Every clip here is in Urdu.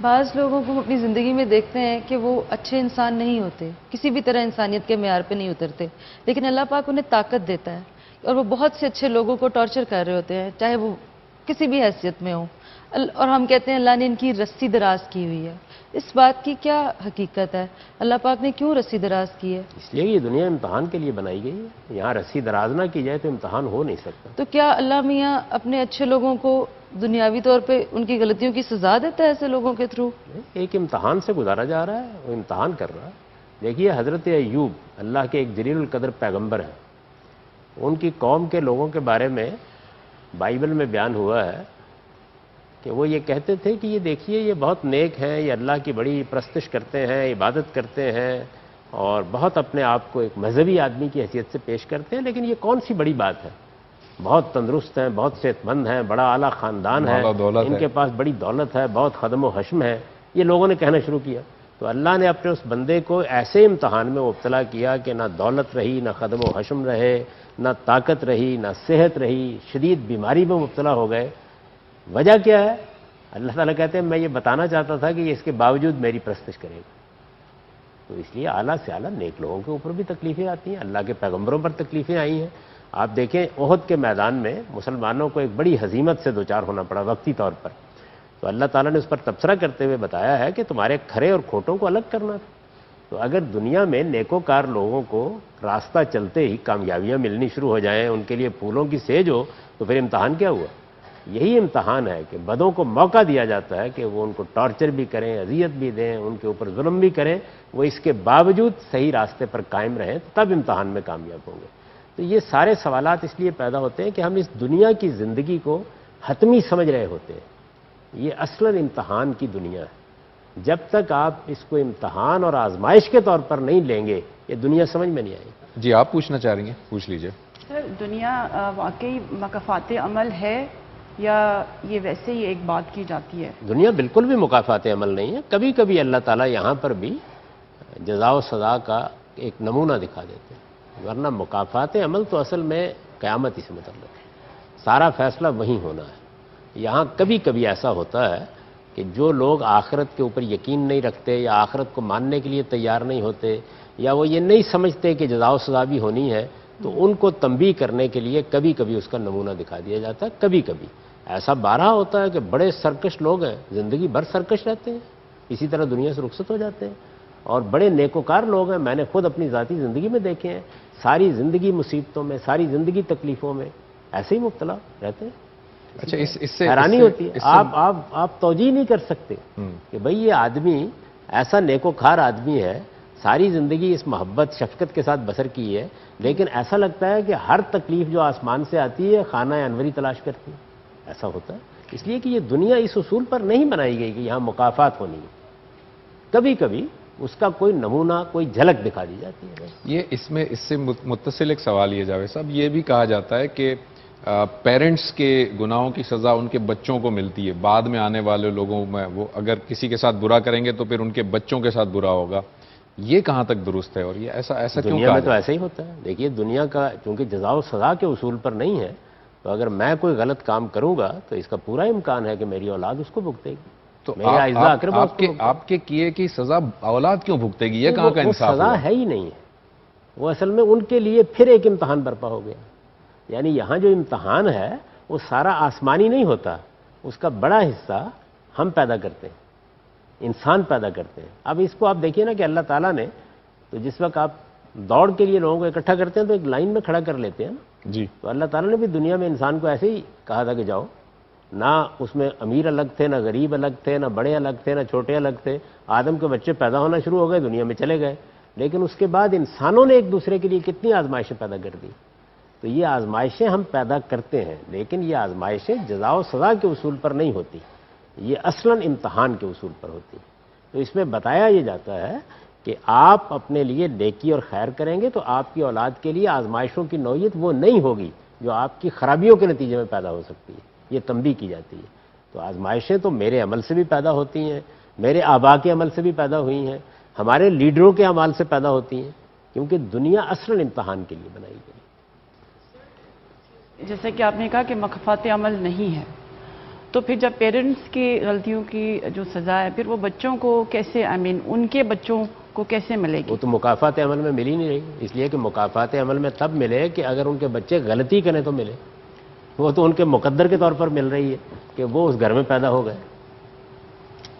بعض لوگوں کو اپنی زندگی میں دیکھتے ہیں کہ وہ اچھے انسان نہیں ہوتے، کسی بھی طرح انسانیت کے معیار پہ نہیں اترتے، لیکن اللہ پاک انہیں طاقت دیتا ہے اور وہ بہت سے اچھے لوگوں کو ٹارچر کر رہے ہوتے ہیں، چاہے وہ کسی بھی حیثیت میں ہوں، اور ہم کہتے ہیں اللہ نے ان کی رسی دراز کی ہوئی ہے۔ اس بات کی کیا حقیقت ہے؟ اللہ پاک نے کیوں رسی دراز کی ہے؟ اس لیے یہ دنیا امتحان کے لیے بنائی گئی ہے، یہاں رسی دراز نہ کی جائے تو امتحان ہو نہیں سکتا۔ تو کیا اللہ میاں اپنے اچھے لوگوں کو دنیاوی طور پہ ان کی غلطیوں کی سزا دیتا ہے ایسے لوگوں کے تھرو؟ ایک امتحان سے گزارا جا رہا ہے، وہ امتحان کر رہا ہے۔ دیکھیے حضرت ایوب اللہ کے ایک جلیل القدر پیغمبر ہیں، ان کی قوم کے لوگوں کے بارے میں بائبل میں بیان ہوا ہے کہ وہ یہ کہتے تھے کہ یہ دیکھیے یہ بہت نیک ہیں، یہ اللہ کی بڑی پرستش کرتے ہیں، عبادت کرتے ہیں اور بہت اپنے آپ کو ایک مذہبی آدمی کی حیثیت سے پیش کرتے ہیں، لیکن یہ کون سی بڑی بات ہے؟ بہت تندرست ہیں، بہت صحت مند ہیں، بڑا اعلیٰ خاندان ہے، ان کے پاس بڑی دولت ہے، بہت خدم و حشم ہے، یہ لوگوں نے کہنا شروع کیا۔ تو اللہ نے اپنے اس بندے کو ایسے امتحان میں مبتلا کیا کہ نہ دولت رہی، نہ خدم و حشم رہے، نہ طاقت رہی، نہ صحت رہی، شدید بیماری میں مبتلا ہو گئے۔ وجہ کیا ہے؟ اللہ تعالیٰ کہتے ہیں میں یہ بتانا چاہتا تھا کہ یہ اس کے باوجود میری پرستش کرے گا۔ تو اس لیے اعلیٰ سے اعلیٰ نیک لوگوں کے اوپر بھی تکلیفیں آتی ہیں، اللہ کے پیغمبروں پر تکلیفیں آئی ہیں۔ آپ دیکھیں احد کے میدان میں مسلمانوں کو ایک بڑی ہزیمت سے دوچار ہونا پڑا وقتی طور پر، تو اللہ تعالیٰ نے اس پر تبصرہ کرتے ہوئے بتایا ہے کہ تمہارے کھرے اور کھوٹوں کو الگ کرنا تھا۔ تو اگر دنیا میں نیکوکار لوگوں کو راستہ چلتے ہی کامیابیاں ملنی شروع ہو جائیں، ان کے لیے پھولوں کی سیج ہو، تو پھر امتحان کیا ہوا؟ یہی امتحان ہے کہ بدوں کو موقع دیا جاتا ہے کہ وہ ان کو ٹارچر بھی کریں، اذیت بھی دیں، ان کے اوپر ظلم بھی کریں، وہ اس کے باوجود صحیح راستے پر قائم رہیں، تب امتحان میں کامیاب ہوں گے۔ تو یہ سارے سوالات اس لیے پیدا ہوتے ہیں کہ ہم اس دنیا کی زندگی کو حتمی سمجھ رہے ہوتے ہیں۔ یہ اصلاً امتحان کی دنیا ہے، جب تک آپ اس کو امتحان اور آزمائش کے طور پر نہیں لیں گے یہ دنیا سمجھ میں نہیں آئے گی۔ جی آپ پوچھنا چاہ رہی ہیں، پوچھ لیجئے۔ سر دنیا واقعی مکافات عمل ہے یا یہ ویسے ہی ایک بات کی جاتی ہے؟ دنیا بالکل بھی مکافات عمل نہیں ہے، کبھی کبھی اللہ تعالیٰ یہاں پر بھی جزا و سزا کا ایک نمونہ دکھا دیتے ہیں، ورنہ مکافات عمل تو اصل میں قیامت ہی سے متعلق ہے، سارا فیصلہ وہیں ہونا ہے۔ یہاں کبھی کبھی ایسا ہوتا ہے کہ جو لوگ آخرت کے اوپر یقین نہیں رکھتے یا آخرت کو ماننے کے لیے تیار نہیں ہوتے یا وہ یہ نہیں سمجھتے کہ جزا و سزا بھی ہونی ہے، تو ان کو تنبیہ کرنے کے لیے کبھی کبھی اس کا نمونہ دکھا دیا جاتا ہے۔ کبھی کبھی ایسا بارہا ہوتا ہے کہ بڑے سرکش لوگ ہیں، زندگی بھر سرکش رہتے ہیں، اسی طرح دنیا سے رخصت ہو جاتے ہیں، اور بڑے نیکوکار لوگ ہیں، میں نے خود اپنی ذاتی زندگی میں دیکھے ہیں، ساری زندگی مصیبتوں میں، ساری زندگی تکلیفوں میں ایسے ہی مبتلا رہتے ہیں۔ اچھا اس سے حیرانی ہوتی ہے، آپ توجیہ نہیں کر سکتے کہ بھئی یہ آدمی ایسا نیکوکار آدمی ہے، ساری زندگی اس محبت شفقت کے ساتھ بسر کی ہے، لیکن ایسا لگتا ہے کہ ہر تکلیف جو آسمان سے آتی ہے خانہ انوری تلاش کرتی ہے۔ ایسا ہوتا ہے اس لیے کہ یہ دنیا اس اصول پر نہیں بنائی گئی کہ یہاں مکافات ہونی ہے، کبھی کبھی اس کا کوئی نمونہ، کوئی جھلک دکھا دی جاتی ہے۔ یہ اس سے متصل ایک سوال یہ جاوید صاحب، یہ بھی کہا جاتا ہے کہ پیرنٹس کے گناہوں کی سزا ان کے بچوں کو ملتی ہے، بعد میں آنے والے لوگوں میں وہ اگر کسی کے ساتھ برا کریں گے تو پھر ان کے بچوں کے ساتھ برا ہوگا، یہ کہاں تک درست ہے اور یہ ایسا کیوں؟ دنیا میں تو ایسا ہی ہوتا ہے۔ دیکھیے دنیا کا چونکہ جزا و سزا کے اصول پر نہیں ہے، تو اگر میں کوئی غلط کام کروں گا تو اس کا پورا امکان ہے کہ میری اولاد اس کو بھگتے گی۔ تو آپ کے کیے کی سزا اولاد کیوں بھگتے گی؟ یہ کہاں کا انصاف؟ سزا ہے ہی نہیں ہے، وہ اصل میں ان کے لیے پھر ایک امتحان برپا ہو گیا۔ یعنی یہاں جو امتحان ہے وہ سارا آسمانی نہیں ہوتا، اس کا بڑا حصہ ہم پیدا کرتے ہیں، انسان پیدا کرتے ہیں۔ اب اس کو آپ دیکھیے نا کہ اللہ تعالیٰ نے تو جس وقت آپ دوڑ کے لیے لوگوں کو اکٹھا کرتے ہیں تو ایک لائن میں کھڑا کر لیتے ہیں نا جی، تو اللہ تعالیٰ نے بھی دنیا میں انسان کو ایسے ہی کہا تھا کہ جاؤ، نہ اس میں امیر الگ تھے، نہ غریب الگ تھے، نہ بڑے الگ تھے، نہ چھوٹے الگ تھے۔ آدم کے بچے پیدا ہونا شروع ہو گئے، دنیا میں چلے گئے، لیکن اس کے بعد انسانوں نے ایک دوسرے کے لیے کتنی آزمائشیں پیدا کر دی۔ تو یہ آزمائشیں ہم پیدا کرتے ہیں، لیکن یہ آزمائشیں جزا و سزا کے اصول پر نہیں ہوتی، یہ اصلاً امتحان کے اصول پر ہوتی۔ تو اس میں بتایا یہ جاتا ہے کہ آپ اپنے لیے نیکی اور خیر کریں گے تو آپ کی اولاد کے لیے آزمائشوں کی نوعیت وہ نہیں ہوگی جو آپ کی خرابیوں کے نتیجے میں پیدا ہو سکتی ہے، یہ تنبیہ کی جاتی ہے۔ تو آزمائشیں تو میرے عمل سے بھی پیدا ہوتی ہیں، میرے آبا کے عمل سے بھی پیدا ہوئی ہیں، ہمارے لیڈروں کے اعمال سے پیدا ہوتی ہیں، کیونکہ دنیا اصلاً امتحان کے لیے بنائی گئی۔ جیسے کہ آپ نے کہا کہ مکافات عمل نہیں ہے، تو پھر جب پیرنٹس کی غلطیوں کی جو سزا ہے پھر وہ بچوں کو کیسے ان کے بچوں کو کیسے ملے گی؟ وہ تو مکافات عمل میں مل ہی نہیں رہی، اس لیے کہ مکافات عمل میں تب ملے کہ اگر ان کے بچے غلطی کریں تو ملے. وہ تو ان کے مقدر کے طور پر مل رہی ہے کہ وہ اس گھر میں پیدا ہو گئے.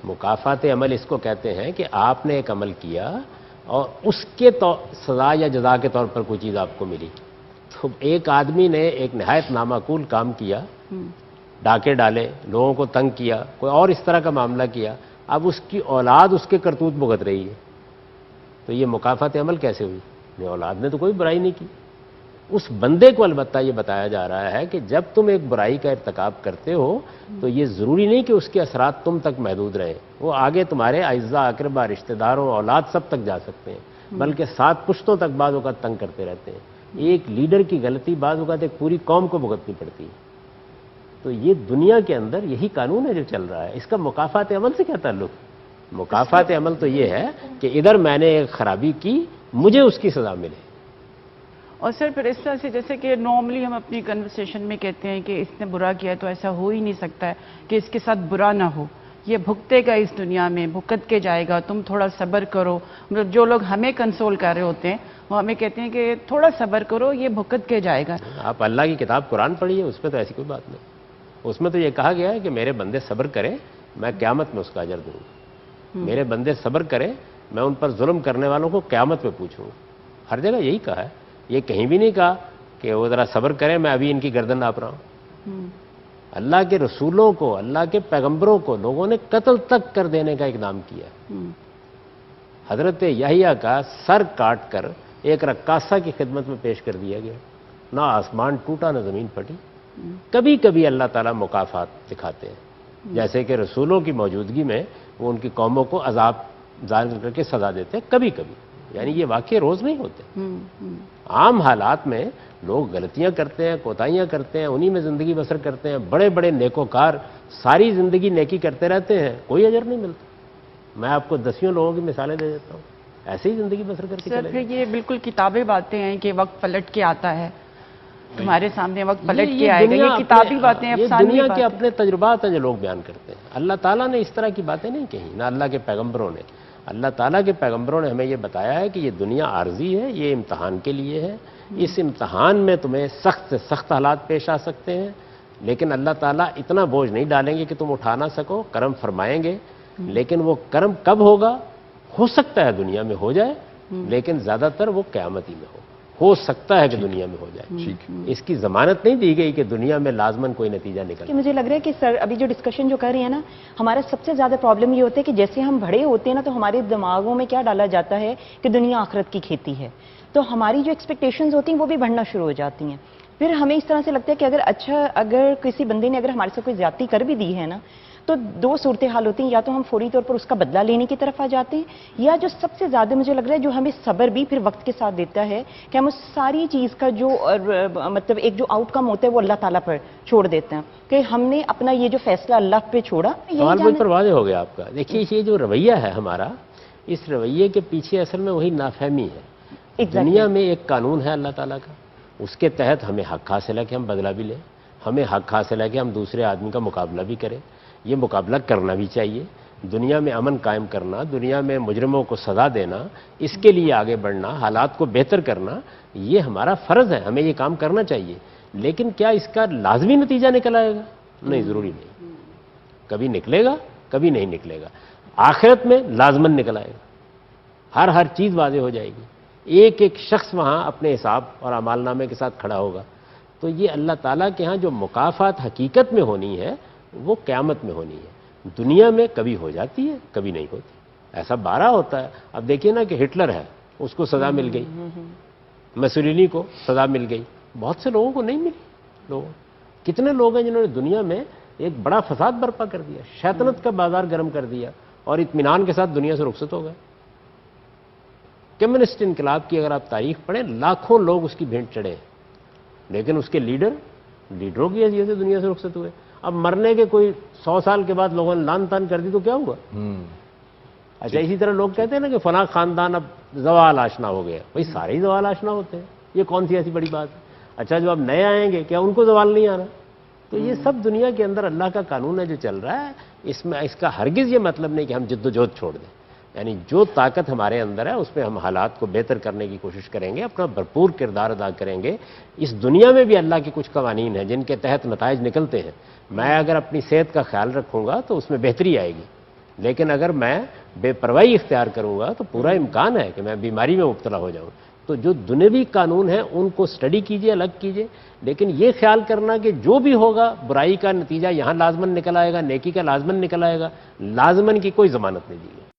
مکافات عمل اس کو کہتے ہیں کہ آپ نے ایک عمل کیا اور اس کے سزا یا جزا کے طور پر کوئی چیز آپ کو ملی. تو ایک آدمی نے ایک نہایت نامعقول کام کیا، ڈاکے ڈالے، لوگوں کو تنگ کیا، کوئی اور اس طرح کا معاملہ کیا، اب اس کی اولاد اس کے کرتوت بھگت رہی ہے. تو یہ مکافات عمل کیسے ہوئی؟ یہ اولاد نے تو کوئی برائی نہیں کی. اس بندے کو البتہ یہ بتایا جا رہا ہے کہ جب تم ایک برائی کا ارتکاب کرتے ہو تو یہ ضروری نہیں کہ اس کے اثرات تم تک محدود رہیں، وہ آگے تمہارے اعزاء اقربا رشتہ داروں اولاد سب تک جا سکتے ہیں، بلکہ 7 پشتوں تک بعض اوقات تنگ کرتے رہتے ہیں. ایک لیڈر کی غلطی بعض اوقات ایک پوری قوم کو بھگتنی پڑتی ہے. تو یہ دنیا کے اندر یہی قانون ہے جو چل رہا ہے. اس کا مکافات عمل سے کیا تعلق؟ مکافات عمل تو یہ ہے کہ ادھر میں نے ایک خرابی کی، مجھے اس کی سزا ملے. اور سر پھر اس طرح سے جیسے کہ نارملی ہم اپنی کنورسیشن میں کہتے ہیں کہ اس نے برا کیا ہے تو ایسا ہو ہی نہیں سکتا ہے کہ اس کے ساتھ برا نہ ہو، یہ بھگتے گا اس دنیا میں، بھگت کے جائے گا، تم تھوڑا صبر کرو. مطلب جو لوگ ہمیں کنسول کر رہے ہوتے ہیں وہ ہمیں کہتے ہیں کہ تھوڑا صبر کرو، یہ بھگت کے جائے گا. آپ اللہ کی کتاب قرآن پڑھیے، اس میں تو ایسی کوئی بات نہیں. اس میں تو یہ کہا گیا ہے کہ میرے بندے صبر کریں، میں قیامت میں اس کا اجر دوں گا. میرے بندے صبر کریں، میں ان پر ظلم کرنے والوں کو قیامت میں پوچھوں. ہر جگہ یہی کہا ہے. یہ کہیں بھی نہیں کہا کہ وہ ذرا صبر کریں میں ابھی ان کی گردن ناپ رہا ہوں. اللہ کے رسولوں کو، اللہ کے پیغمبروں کو لوگوں نے قتل تک کر دینے کا اقدام کیا. حضرت یحییٰ کا سر کاٹ کر ایک رقاصہ کی خدمت میں پیش کر دیا گیا. نہ آسمان ٹوٹا نہ زمین پھٹی. کبھی کبھی اللہ تعالیٰ مکافات دکھاتے ہیں، جیسے کہ رسولوں کی موجودگی میں وہ ان کی قوموں کو عذاب ظاہر کر کے سزا دیتے ہیں کبھی کبھی. یعنی یہ واقعے روز نہیں ہوتے. عام حالات میں لوگ غلطیاں کرتے ہیں، کوتاہیاں کرتے ہیں، انہی میں زندگی بسر کرتے ہیں. بڑے بڑے نیکوکار ساری زندگی نیکی کرتے رہتے ہیں، کوئی اجر نہیں ملتا. میں آپ کو 10 لوگوں کی مثالیں دے دیتا ہوں ایسے ہی زندگی بسر کر کے سر چلے پھر جائیں. یہ بالکل کتابی باتیں ہیں کہ وقت پلٹ کے آتا ہے، تمہارے سامنے وقت پلٹ کے آئے گا. یہ کتابی باتیں ہیں، یہ افسانوی دنیا کے باتیں. اپنے تجربات ہیں جو لوگ بیان کرتے ہیں. اللہ تعالیٰ نے اس طرح کی باتیں نہیں کہیں، نہ اللہ کے پیغمبروں نے. اللہ تعالیٰ کے پیغمبروں نے ہمیں یہ بتایا ہے کہ یہ دنیا عارضی ہے، یہ امتحان کے لیے ہے. اس امتحان میں تمہیں سخت سے سخت حالات پیش آ سکتے ہیں، لیکن اللہ تعالیٰ اتنا بوجھ نہیں ڈالیں گے کہ تم اٹھا نہ سکو. کرم فرمائیں گے، لیکن وہ کرم کب ہوگا؟ ہو سکتا ہے دنیا میں ہو جائے، لیکن زیادہ تر وہ قیامت ہی میں ہو سکتا ہے کہ دنیا میں ہو جائے. اس کی ضمانت نہیں دی گئی کہ دنیا میں لازماً کوئی نتیجہ نکل. کہ مجھے لگ رہا ہے کہ سر ابھی جو ڈسکشن جو کر رہی ہیں نا، ہمارا سب سے زیادہ پرابلم یہ ہوتا ہے کہ جیسے ہم بڑے ہوتے ہیں نا تو ہمارے دماغوں میں کیا ڈالا جاتا ہے کہ دنیا آخرت کی کھیتی ہے، تو ہماری جو ایکسپیکٹیشنز ہوتی ہیں وہ بھی بڑھنا شروع ہو جاتی ہیں. پھر ہمیں اس طرح سے لگتا ہے کہ اگر کسی بندے نے اگر ہمارے ساتھ کوئی زیادتی کر بھی دی ہے نا تو 2 صورتحال ہوتی ہیں، یا تو ہم فوری طور پر اس کا بدلہ لینے کی طرف آ جاتے ہیں، یا جو سب سے زیادہ مجھے لگ رہا ہے جو ہمیں صبر بھی پھر وقت کے ساتھ دیتا ہے کہ ہم اس ساری چیز کا جو مطلب ایک جو آؤٹ کم ہوتا ہے وہ اللہ تعالیٰ پر چھوڑ دیتے ہیں کہ ہم نے اپنا یہ جو فیصلہ اللہ پہ چھوڑا. سوال مجھ پر واضح ہو گیا آپ کا. دیکھیے یہ جو رویہ ہے ہمارا، اس رویے کے پیچھے اصل میں وہی نافہمی ہے. دنیا میں ایک قانون ہے اللہ تعالیٰ کا، اس کے تحت ہمیں حق حاصل ہے کہ ہم بدلہ بھی لیں، ہمیں حق حاصل ہے کہ ہم دوسرے آدمی کا مقابلہ بھی کریں. یہ مقابلہ کرنا بھی چاہیے. دنیا میں امن قائم کرنا، دنیا میں مجرموں کو سزا دینا، اس کے لیے آگے بڑھنا، حالات کو بہتر کرنا، یہ ہمارا فرض ہے، ہمیں یہ کام کرنا چاہیے. لیکن کیا اس کا لازمی نتیجہ نکل آئے گا؟ نہیں، ضروری نہیں. کبھی نکلے گا، کبھی نہیں نکلے گا. آخرت میں لازماً نکل آئے گا. ہر چیز واضح ہو جائے گی. ایک ایک شخص وہاں اپنے حساب اور اعمال نامے کے ساتھ کھڑا ہوگا. تو یہ اللہ تعالیٰ کے ہاں جو مکافات حقیقت میں ہونی ہے وہ قیامت میں ہونی ہے. دنیا میں کبھی ہو جاتی ہے، کبھی نہیں ہوتی. ایسا بارہ ہوتا ہے. اب دیکھیے نا کہ ہٹلر ہے، اس کو سزا مل گئی، مسولینی کو سزا مل گئی، بہت سے لوگوں کو نہیں ملی. کتنے لوگ ہیں جنہوں نے دنیا میں ایک بڑا فساد برپا کر دیا، شیطنت کا بازار گرم کر دیا اور اطمینان کے ساتھ دنیا سے رخصت ہو گئے. کمیونسٹ انقلاب کی اگر آپ تاریخ پڑھیں، لاکھوں لوگ اس کی بھینٹ چڑھے، لیکن اس کے لیڈروں کی حیثیت سے دنیا سے رخصت ہوئے. اب مرنے کے کوئی 100 سال کے بعد لوگوں نے لان تان کر دی تو کیا ہوا؟ اچھا، اسی طرح لوگ کہتے ہیں نا کہ فلاں خاندان اب زوال آشنا ہو گیا. بھائی سارے ہی زوال آشنا ہوتے ہیں، یہ کون سی ایسی بڑی بات ہے؟ اچھا، جو اب نئے آئیں گے کیا ان کو زوال نہیں آنا؟ تو یہ سب دنیا کے اندر اللہ کا قانون ہے جو چل رہا ہے. اس کا ہرگز یہ مطلب نہیں کہ ہم جد و جہد چھوڑ دیں. یعنی جو طاقت ہمارے اندر ہے اس میں ہم حالات کو بہتر کرنے کی کوشش کریں گے, اپنا بھرپور کردار ادا کریں گے. اس دنیا میں بھی اللہ کے کچھ قوانین ہیں جن کے تحت نتائج نکلتے ہیں. میں اگر اپنی صحت کا خیال رکھوں گا تو اس میں بہتری آئے گی, لیکن اگر میں بے پرواہی اختیار کروں گا تو پورا امکان ہے کہ میں بیماری میں مبتلا ہو جاؤں. تو جو دنیوی قانون ہیں ان کو اسٹڈی کیجئے, الگ کیجئے, لیکن یہ خیال کرنا کہ جو بھی ہوگا برائی کا نتیجہ یہاں لازمن نکل آئے گا, نیکی کا لازمن نکل آئے گا, لازمن کی کوئی ضمانت نہیں دی گئی.